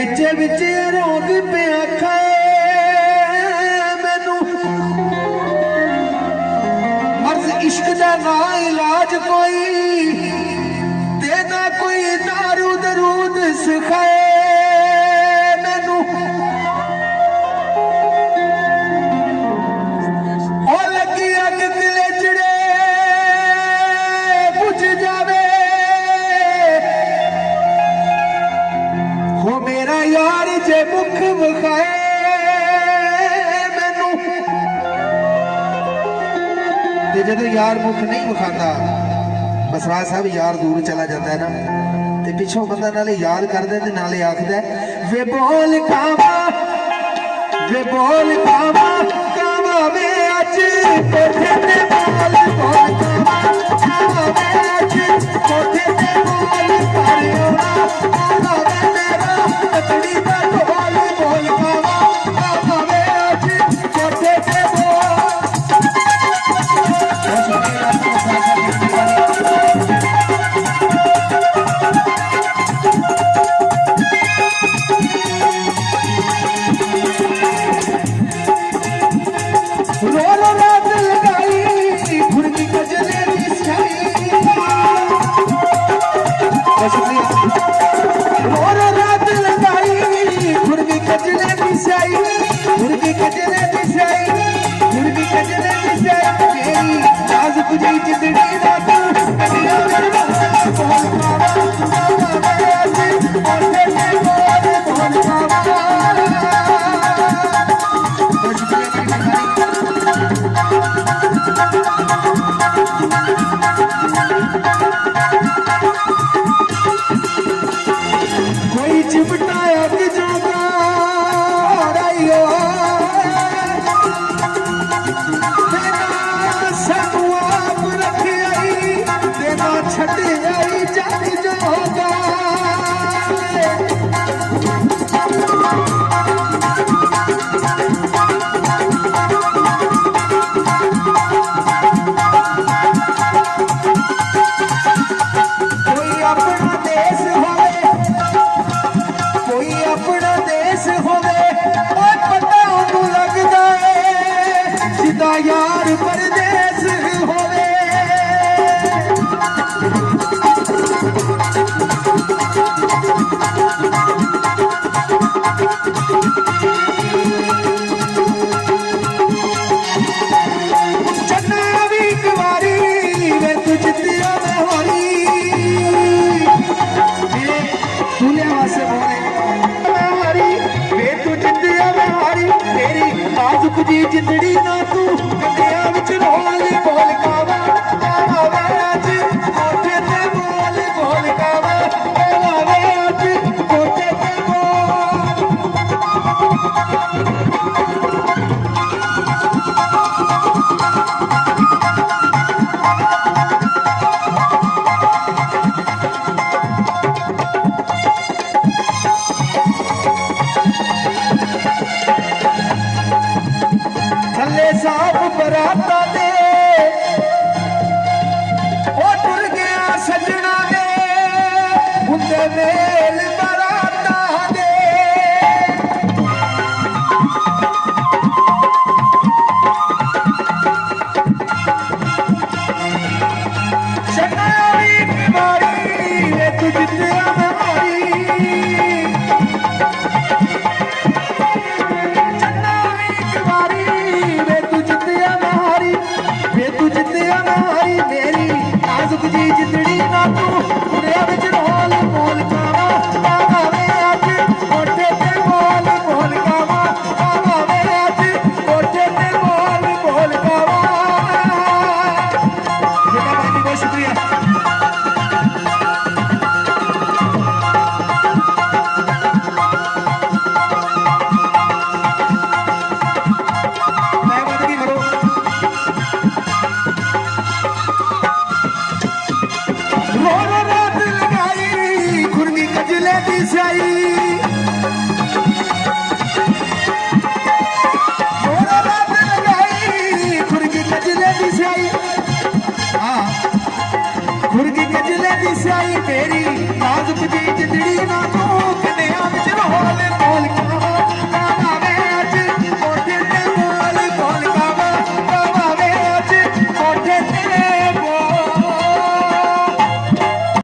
बिचे बिचे रोग पे आखे मैनू मर्ज इश्क दा ना इलाज कोई तेना कोई दारू दरूद सिखाए मैनू ओ लगी अग दिले चढ़े बुझ जावे हो मेरा यार जे मुख विखाए मैनू ते जदों यार मुख नहीं विखाता बसराज साहब यार दूर चला जाता है ना ते पिछों बंदा नाले याद करदा ते नाले आखदा वे बोल कावा कावा वे अज कोठे ते बोल कावा कावा वे अज कोठे ते बोल करियो ना कावा वे मेरा तकड़ी दा बोल कावा कावा वे अज कोठे ते रोलो रात लगाई घुड़की गजले दिसाई रोलो रात लगाई घुड़की गजले दिसाई घुड़की गजले दिसाई घुड़की गजले दिसाई मेरी नाज तुझी जिंदड़ी ना तू कन्या मेरा बोल कावा मेरा जी बोले बोल कावा कोई चिमटाया कि जागा रहियो तेना सानू आप रखी आई तेना छड़ी आई जानी जोगा कोई अपना देश होवे कोई अपना देश होवे और पता उन्हें लगदा है जिदा यार परदेस होवे चन्ना भी कुवारी वे तुझ दिया में होरी दुनिया वासे बोले तेरी नाजुक जी जिंदड़ी ना तू कन्या विच रोल बोल कावा कावा अज कोठे ते बोल कावा कावा अज कोठे ते थल्ले साफ बराता दे ओ टुर गया सजना दे हुंदे मेल बराता दे शनावी कुमारी वे तुझ दिया में मारी मेरी नाजुक जी जिंदड़ी ना तू दुनिया विच रोल बोल कावा कावा वे अज कोठे ते बोल कावा कावा वे अज कोठे ते बोल कावा बेटा भाई बहुत शुक्रिया रोलो रात लगाई घुड़की गजले दिसाई रोलो रात लगाई घुड़की गजले दिसाई हाँ घुड़की गजले दिसाई मेरी